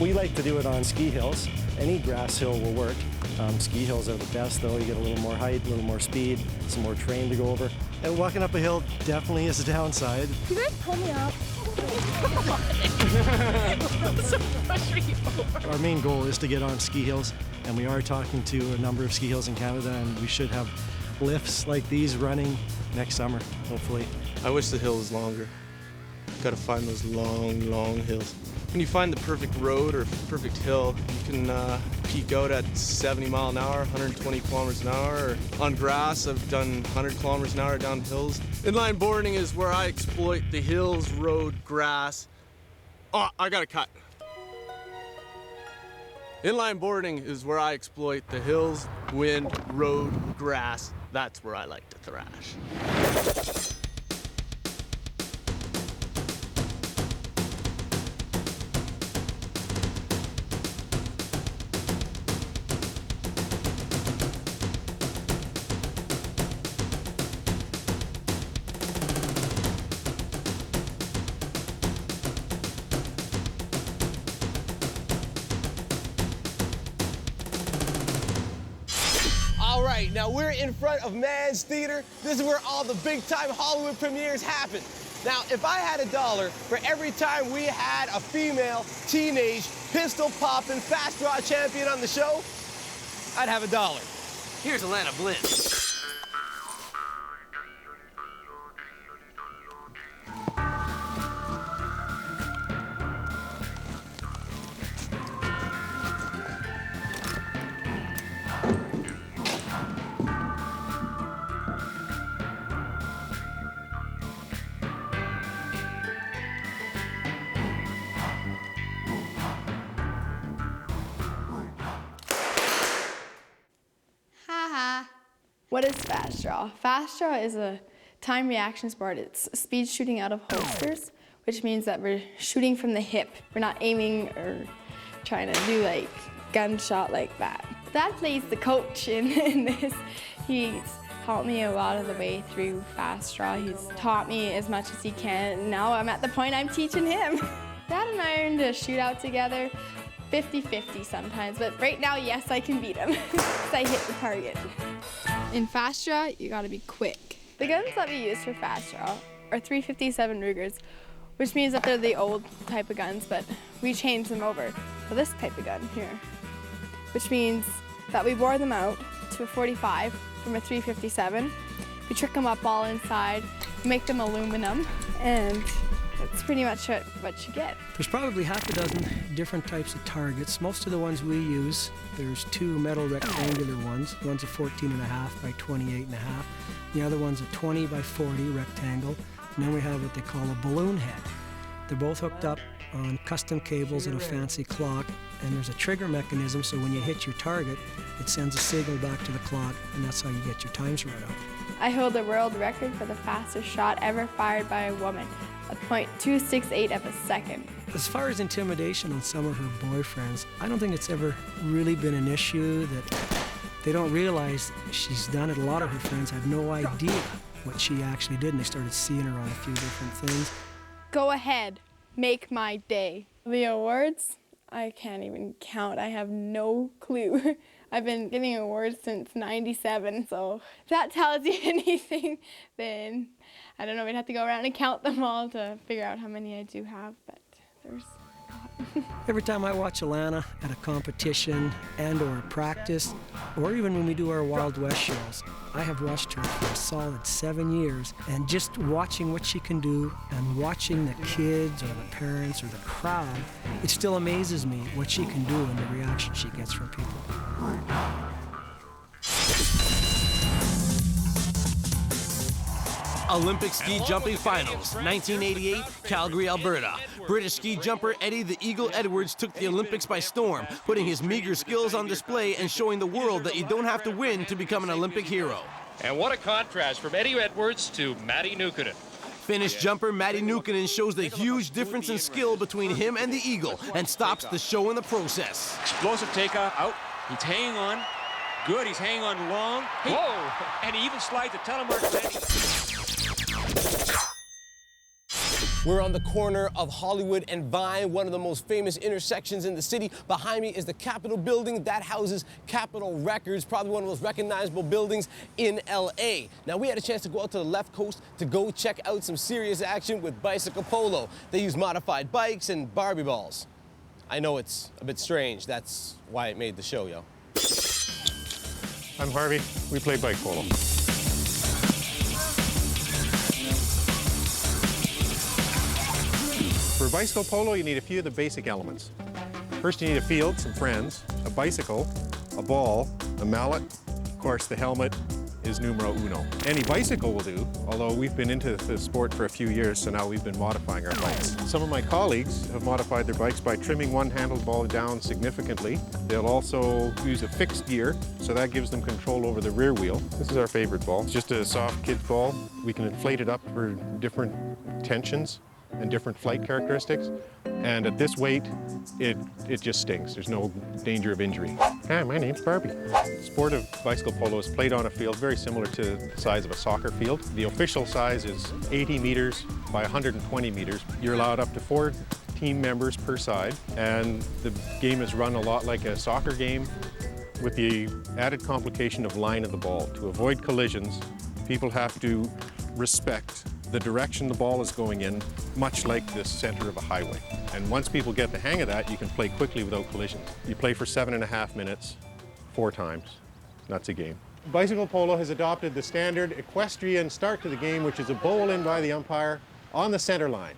We like to do it on ski hills. Any grass hill will work. Ski hills are the best though. You get a little more height, a little more speed, some more terrain to go over. And walking up a hill definitely is a downside. You guys pull me up. So push me over. Our main goal is to get on ski hills, and we are talking to a number of ski hills in Canada, and we should have lifts like these running next summer, hopefully. I wish the hill was longer. Got to find those long hills. When you find the perfect road or perfect hill, you can peak out at 70 mile an hour, 120 kilometers an hour. Or on grass, I've done 100 kilometers an hour down hills. Inline boarding is where I exploit the hills, road, grass. Oh, I got to cut. Inline boarding is where I exploit the hills, wind, road, grass. That's where I like to thrash. All right, now we're in front of Man's Theater. This is where all the big-time Hollywood premieres happen. Now, if I had $1 for every time we had a female, teenage, pistol-popping, fast draw champion on the show, I'd have $1. Here's Alana Bliss. What is fast draw? Fast draw is a time reaction sport. It's speed shooting out of holsters, which means that we're shooting from the hip. We're not aiming or trying to do like gunshot like that. Dad plays the coach in this. He's helped me a lot of the way through fast draw. He's taught me as much as he can. Now I'm at the point I'm teaching him. Dad and I are in a shootout together, 50-50 sometimes, but right now, yes, I can beat him because I hit the target. In fast draw, you gotta be quick. The guns that we use for fast draw are 357 Rugers, which means that they're the old type of guns, but we changed them over to this type of gun here, which means that we bore them out to a 45 from a 357. We trick them up all inside, make them aluminum, and that's pretty much what you get. There's probably half a dozen different types of targets. Most of the ones we use, there's two metal rectangular ones. One's a 14.5 by 28.5. The other one's a 20 by 40 rectangle. And then we have what they call a balloon head. They're both hooked up on custom cables and a fancy clock. And there's a trigger mechanism, so when you hit your target, it sends a signal back to the clock, and that's how you get your times right up. I hold the world record for the fastest shot ever fired by a woman, at .268 of a second. As far as intimidation on some of her boyfriends, I don't think it's ever really been an issue that they don't realize she's done it. A lot of her friends had no idea what she actually did, and they started seeing her on a few different things. Go ahead, make my day. The awards, I can't even count. I have no clue. I've been getting awards since '97, so if that tells you anything, then I don't know, we'd have to go around and count them all to figure out how many I do have, but there's a lot. Every time I watch Alana at a competition and or a practice, or even when we do our Wild West shows, I have watched her for a solid 7 years, and just watching what she can do and watching the kids or the parents or the crowd, it still amazes me what she can do and the reaction she gets from people. Olympic ski jumping finals, 1988, Calgary, Alberta. British ski jumper Eddie the Eagle Edwards took the Olympics by storm, putting his meager skills on display and showing the world that you don't have to win to become an Olympic hero. And what a contrast from Eddie Edwards to Matti Nuukkonen. Finnish jumper Matti Nuukkonen shows the huge difference in skill between him and the Eagle and stops the show in the process. Explosive takeoff, out, he's hanging on. Good, he's hanging on long. Hey, whoa! And he even slides the telemark. We're on the corner of Hollywood and Vine, one of the most famous intersections in the city. Behind me is the Capitol building that houses Capitol Records, probably one of the most recognizable buildings in LA. Now, we had a chance to go out to the left coast to go check out some serious action with bicycle polo. They use modified bikes and Barbie balls. I know it's a bit strange. That's why it made the show, yo. I'm Harvey. We play bike polo. For bicycle polo, you need a few of the basic elements. First, you need a field, some friends, a bicycle, a ball, a mallet. Of course, the helmet is numero uno. Any bicycle will do, although we've been into the sport for a few years, so now we've been modifying our bikes. Some of my colleagues have modified their bikes by trimming one handlebar down significantly. They'll also use a fixed gear, so that gives them control over the rear wheel. This is our favorite ball. It's just a soft kid's ball. We can inflate it up for different tensions and different flight characteristics. And at this weight, it just stings. There's no danger of injury. Hi, my name's Barbie. The sport of bicycle polo is played on a field very similar to the size of a soccer field. The official size is 80 meters by 120 meters. You're allowed up to 4 team members per side, and the game is run a lot like a soccer game with the added complication of line of the ball. To avoid collisions, people have to respect the direction the ball is going in, much like the center of a highway. And once people get the hang of that, you can play quickly without collisions. You play for 7.5 minutes, 4 times. That's a game. Bicycle polo has adopted the standard equestrian start to the game, which is a bowl in by the umpire on the center line.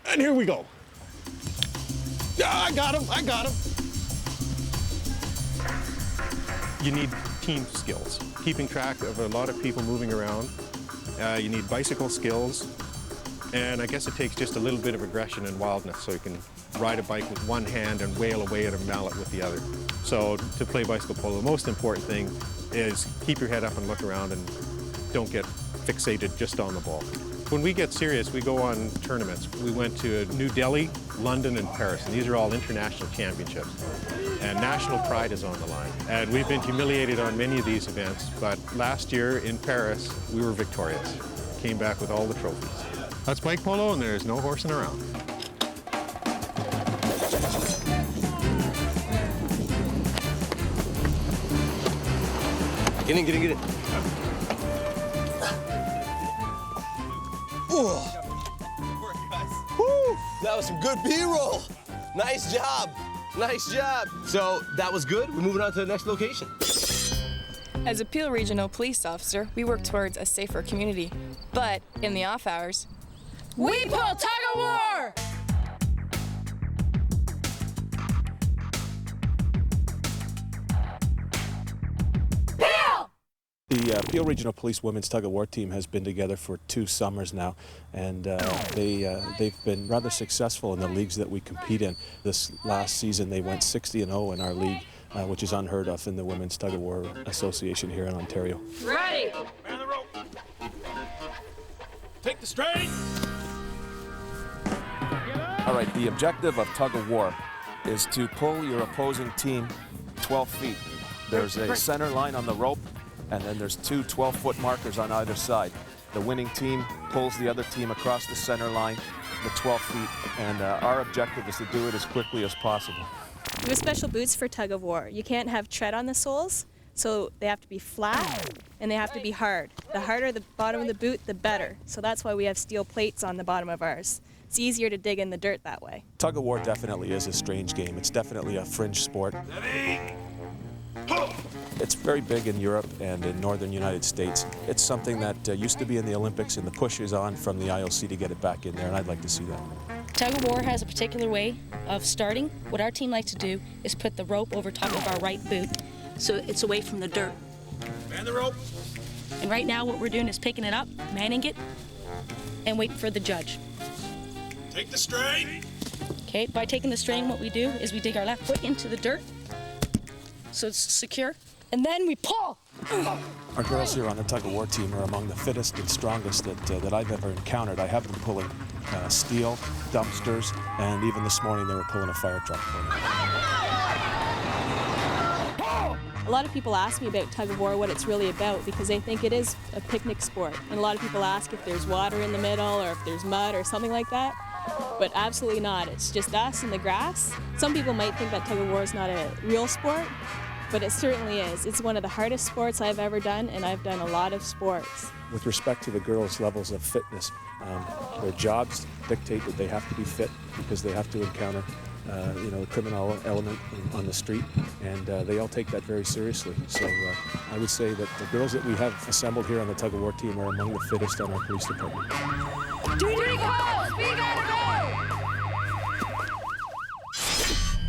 And here we go. I got him, I got him. You need team skills, keeping track of a lot of people moving around. You need bicycle skills, and I guess it takes just a little bit of aggression and wildness so you can ride a bike with one hand and wail away at a mallet with the other. So to play bicycle polo, the most important thing is keep your head up and look around and don't get fixated just on the ball. When we get serious, we go on tournaments. We went to New Delhi, London, and Paris, and these are all international championships. And national pride is on the line. And we've been humiliated on many of these events, but last year in Paris, we were victorious. Came back with all the trophies. That's bike polo, and there's no horsing around. Get in, get in, get in. Ooh. Woo, that was some good B-roll. Nice job. Nice job. So that was good. We're moving on to the next location. As a Peel Regional Police Officer, we work towards a safer community. But in the off hours, we pull tug-of-war! The Peel Regional Police Women's Tug-of-War team has been together for 2 summers now, and they've been rather successful in the leagues that we compete in. This last season they went 60-0 in our league, which is unheard of in the Women's Tug-of-War Association here in Ontario. Ready! Man the rope. Take the strain. All right, the objective of tug-of-war is to pull your opposing team 12 feet. There's a center line on the rope, and then there's 2 12-foot markers on either side. The winning team pulls the other team across the center line, the 12 feet, and our objective is to do it as quickly as possible. We have special boots for tug-of-war. You can't have tread on the soles, so they have to be flat and they have to be hard. The harder the bottom of the boot, the better. So that's why we have steel plates on the bottom of ours. It's easier to dig in the dirt that way. Tug-of-war definitely is a strange game. It's definitely a fringe sport. It's very big in Europe and in northern United States. It's something that used to be in the Olympics, and the push is on from the IOC to get it back in there, and I'd like to see that. Tug-of-war has a particular way of starting. What our team likes to do is put the rope over top of our right boot so it's away from the dirt. Man the rope. And right now what we're doing is picking it up, manning it, and waiting for the judge. Take the strain. Okay, by taking the strain, what we do is we dig our left foot into the dirt so it's secure, and then we pull. Our girls here on the tug-of-war team are among the fittest and strongest that I've ever encountered. I have them pulling steel, dumpsters, and even this morning they were pulling a fire truck for me. A lot of people ask me about tug of war, what it's really about, because they think it is a picnic sport. And a lot of people ask if there's water in the middle or if there's mud or something like that. But absolutely not. It's just us and the grass. Some people might think that tug of war is not a real sport, but it certainly is. It's one of the hardest sports I've ever done, and I've done a lot of sports. With respect to the girls' levels of fitness, their jobs dictate that they have to be fit because they have to encounter a criminal element on the street, and they all take that very seriously. So I would say that the girls that we have assembled here on the tug of war team are among the fittest on our police department. Duty calls! We gotta go!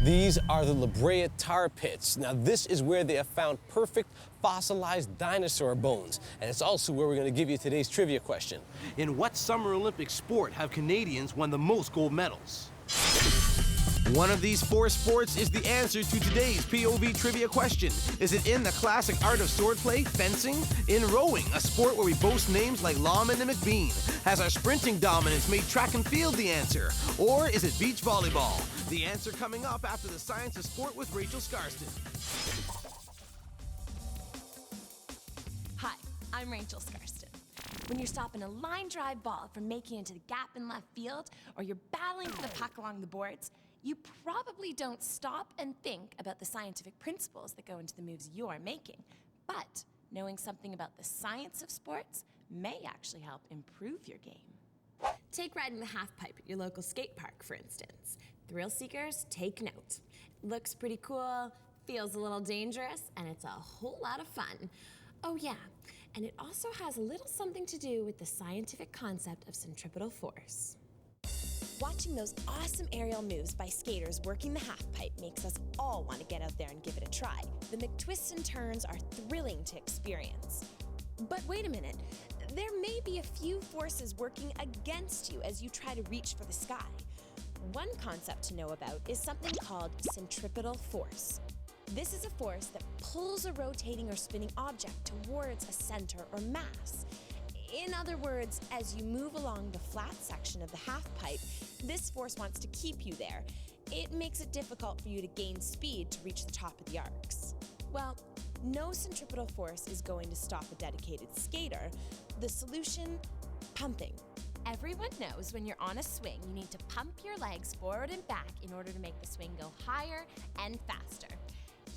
These are the La Brea tar pits. Now, this is where they have found perfect fossilized dinosaur bones. And it's also where we're going to give you today's trivia question. In what Summer Olympic sport have Canadians won the most gold medals? One of these four sports is the answer to today's POV trivia question. Is it in the classic art of swordplay, fencing? In rowing, a sport where we boast names like Lawman and McBean? Has our sprinting dominance made track and field the answer? Or is it beach volleyball? The answer coming up after the Science of Sport with Rachel Scarston. Hi, I'm Rachel Scarston. When you're stopping a line drive ball from making it to the gap in left field, or you're battling for the puck along the boards, you probably don't stop and think about the scientific principles that go into the moves you're making. But knowing something about the science of sports may actually help improve your game. Take riding the half pipe at your local skate park, for instance. Thrill seekers, take note. Looks pretty cool, feels a little dangerous, and it's a whole lot of fun. Oh yeah, and it also has a little something to do with the scientific concept of centripetal force. Watching those awesome aerial moves by skaters working the half pipe makes us all want to get out there and give it a try. The McTwists and turns are thrilling to experience. But wait a minute, there may be a few forces working against you as you try to reach for the sky. One concept to know about is something called centripetal force. This is a force that pulls a rotating or spinning object towards a center or mass. In other words, as you move along the flat section of the half pipe, this force wants to keep you there. It makes it difficult for you to gain speed to reach the top of the arcs. Well, no centripetal force is going to stop a dedicated skater. The solution? Pumping. Everyone knows when you're on a swing, you need to pump your legs forward and back in order to make the swing go higher and faster.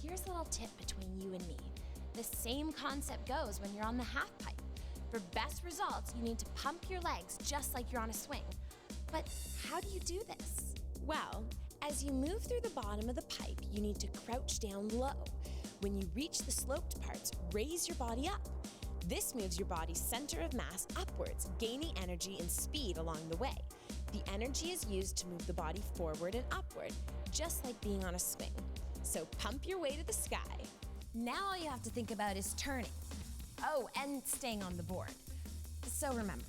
Here's a little tip between you and me. The same concept goes when you're on the half pipe. For best results, you need to pump your legs just like you're on a swing. But how do you do this? Well, as you move through the bottom of the pipe, you need to crouch down low. When you reach the sloped parts, raise your body up. This moves your body's center of mass upwards, gaining energy and speed along the way. The energy is used to move the body forward and upward, just like being on a swing. So pump your way to the sky. Now all you have to think about is turning. Oh, and staying on the board. So remember,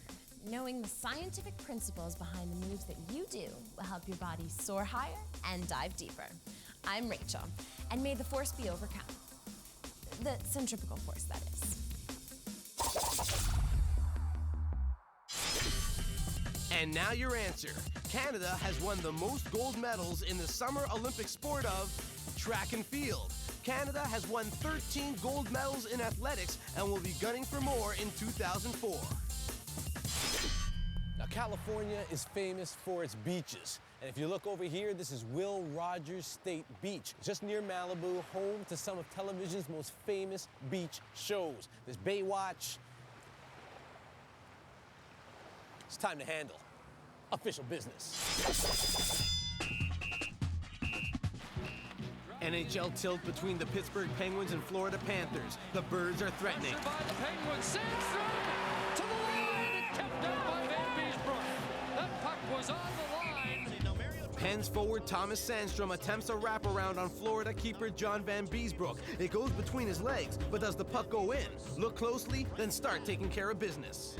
knowing the scientific principles behind the moves that you do will help your body soar higher and dive deeper. I'm Rachel, and may the force be overcome. The centripetal force, that is. And now your answer. Canada has won the most gold medals in the Summer Olympic sport of track and field. Canada has won 13 gold medals in athletics and will be gunning for more in 2004. Now, California is famous for its beaches. And if you look over here, this is Will Rogers State Beach, just near Malibu, home to some of television's most famous beach shows. There's Baywatch. It's time to handle official business. NHL tilt between the Pittsburgh Penguins and Florida Panthers. The Birds are threatening. By the Penguins, Sandstrom to the line, kept out by Van Beesbrook. That puck was on the line. Pens forward Thomas Sandstrom attempts a wraparound on Florida keeper John Van Beesbrook. It goes between his legs, but does the puck go in? Look closely, then start taking care of business.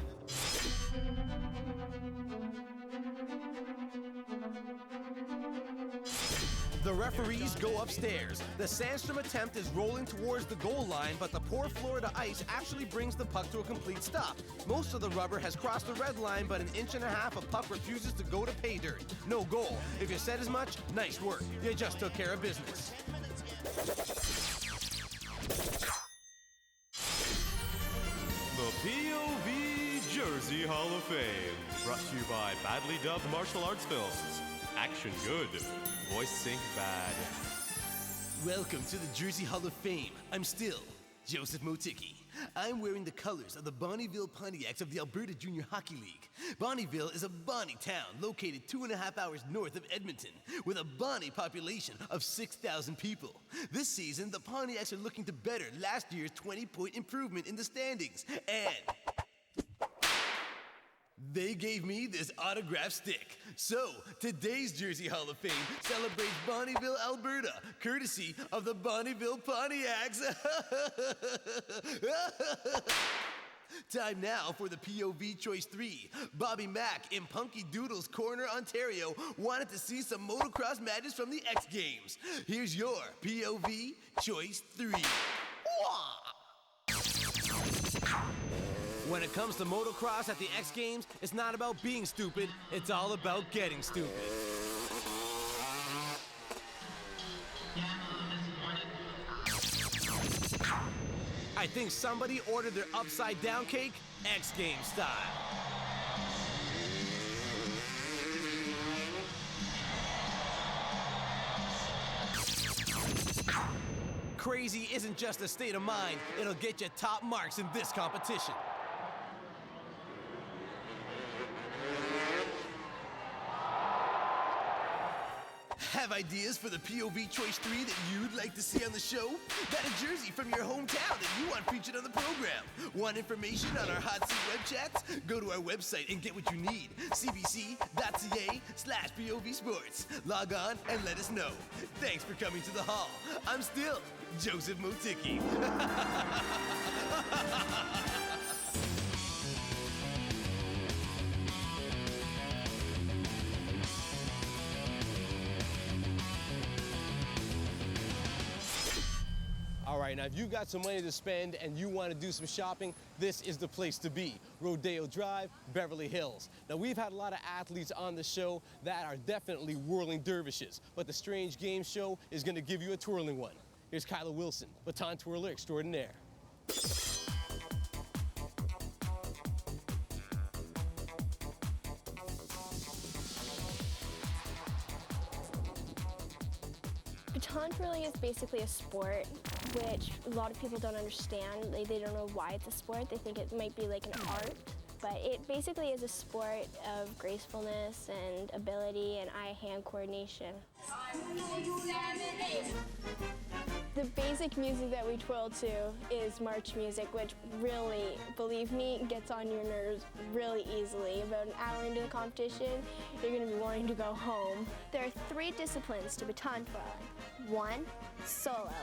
The referees go upstairs. The Sandstrom attempt is rolling towards the goal line, but the poor Florida ice actually brings the puck to a complete stop. Most of the rubber has crossed the red line, but an inch and a half of puck refuses to go to pay dirt. No goal. If you said as much, nice work. You just took care of business. The POV Jersey Hall of Fame. Brought to you by badly dubbed martial arts films. Action good, voice sync bad. Welcome to the Jersey Hall of Fame. I'm still Joseph Motiki. I'm wearing the colors of the Bonnyville Pontiacs of the Alberta Junior Hockey League. Bonnyville is a Bonny town located 2.5 hours north of Edmonton with a Bonny population of 6,000 people. This season, the Pontiacs are looking to better last year's 20-point improvement in the standings, and they gave me this autograph stick. So, today's Jersey Hall of Fame celebrates Bonnyville, Alberta, courtesy of the Bonnyville Pontiacs. Time now for the POV Choice 3. Bobby Mack in Punky Doodle's Corner, Ontario, wanted to see some motocross madness from the X Games. Here's your POV Choice 3. When it comes to motocross at the X Games, it's not about being stupid, it's all about getting stupid. I think somebody ordered their upside down cake X Games style. Crazy isn't just a state of mind, it'll get you top marks in this competition. Have ideas for the POV Choice 3 that you'd like to see on the show? Got a jersey from your hometown that you want featured on the program? Want information on our hot seat web chats? Go to our website and get what you need. cbc.ca/POV Sports. Log on and let us know. Thanks for coming to the hall. I'm still Joseph Motiki. All right, now if you've got some money to spend and you want to do some shopping, this is the place to be. Rodeo Drive, Beverly Hills. Now we've had a lot of athletes on the show that are definitely whirling dervishes, but the Strange Games show is going to give you a twirling one. Here's Kyla Wilson, baton twirler extraordinaire. Baton twirling is basically a sport which a lot of people don't understand. They don't know why it's a sport. They think it might be like an art. But it basically is a sport of gracefulness and ability and eye-hand coordination. The basic music that we twirl to is march music, which really, believe me, gets on your nerves really easily. About an hour into the competition, you're going to be wanting to go home. There are 3 disciplines to baton twirling. 1, solo.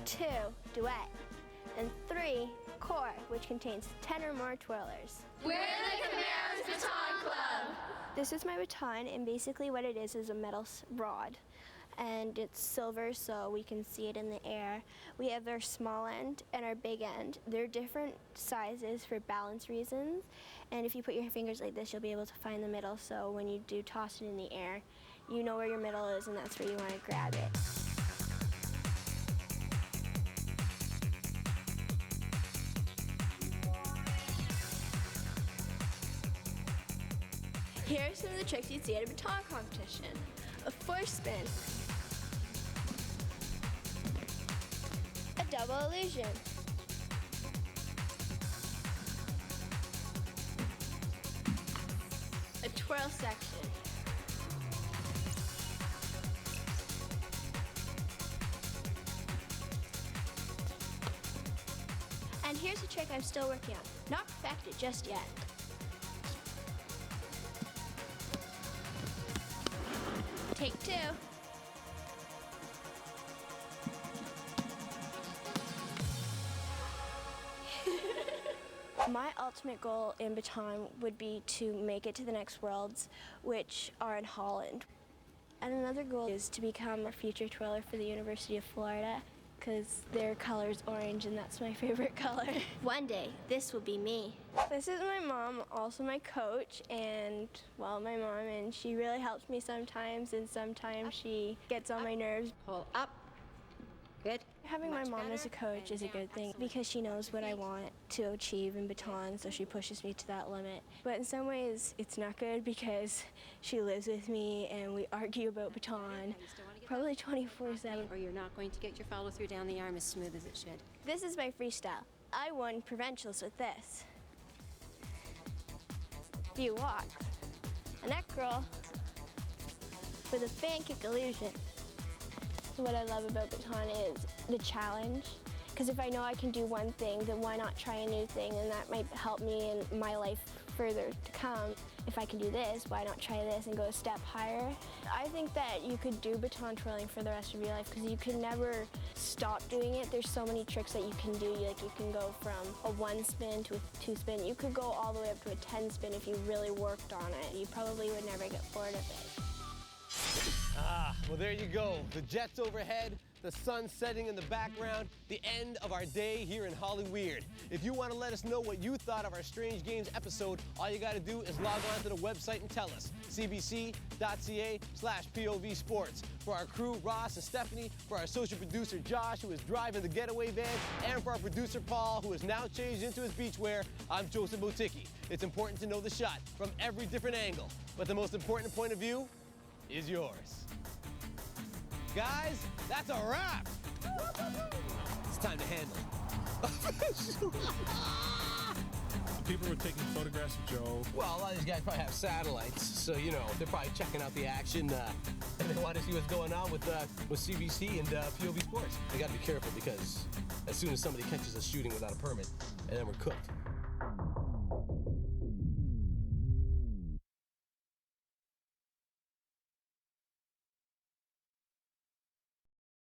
2, duet. And 3, core, which contains 10 or more twirlers. We're the Camaros Baton Club! This is my baton, and basically what it is a metal rod. And it's silver, so we can see it in the air. We have our small end and our big end. They're different sizes for balance reasons. And if you put your fingers like this, you'll be able to find the middle. So when you do toss it in the air, you know where your middle is, and that's where you want to grab it. Here are some of the tricks you'd see at a baton competition. A force spin. A double illusion. A twirl section. And here's a trick I'm still working on. Not perfected just yet. Take 2. My ultimate goal in baton would be to make it to the next Worlds, which are in Holland. And another goal is to become a future twirler for the University of Florida, because their color is orange and that's my favorite color. One day, this will be me. This is my mom, also my coach, and, well, my mom, and she really helps me sometimes, and sometimes she gets on my nerves. Pull up, Good. Having my mom as a coach is a good thing because she knows what I want to achieve in baton, so she pushes me to that limit. But in some ways, it's not good because she lives with me and we argue about baton probably 24/7. Or you're not going to get your follow through down the arm as smooth as it should. This is my freestyle. I won provincials with this. Few walks. A neck roll with a fan kick illusion. What I love about baton is the challenge. Because if I know I can do one thing, then why not try a new thing? And that might help me in my life further to come. If I can do this, why not try this and go a step higher? I think that you could do baton twirling for the rest of your life because you can never stop doing it. There's so many tricks that you can do. Like you can go from a 1 spin to a 2 spin. You could go all the way up to a 10 spin if you really worked on it. You probably would never get bored of it. Well, there you go. The jets overhead, the sun setting in the background, the end of our day here in Hollyweird. If you want to let us know what you thought of our Strange Games episode, all you got to do is log on to the website and tell us. cbc.ca/POV Sports. For our crew, Ross and Stephanie, for our social producer, Josh, who is driving the getaway van, and for our producer, Paul, who is now changed into his beachwear, I'm Joseph Boticki. It's important to know the shot from every different angle, but the most important point of view is yours. Guys, that's a wrap. It's time to handle. People were taking photographs of Joe. Well, a lot of these guys probably have satellites, so, you know, they're probably checking out the action, and they want to see what's going on with CBC and POV Sports. They got to be careful because as soon as somebody catches us shooting without a permit, and then we're cooked.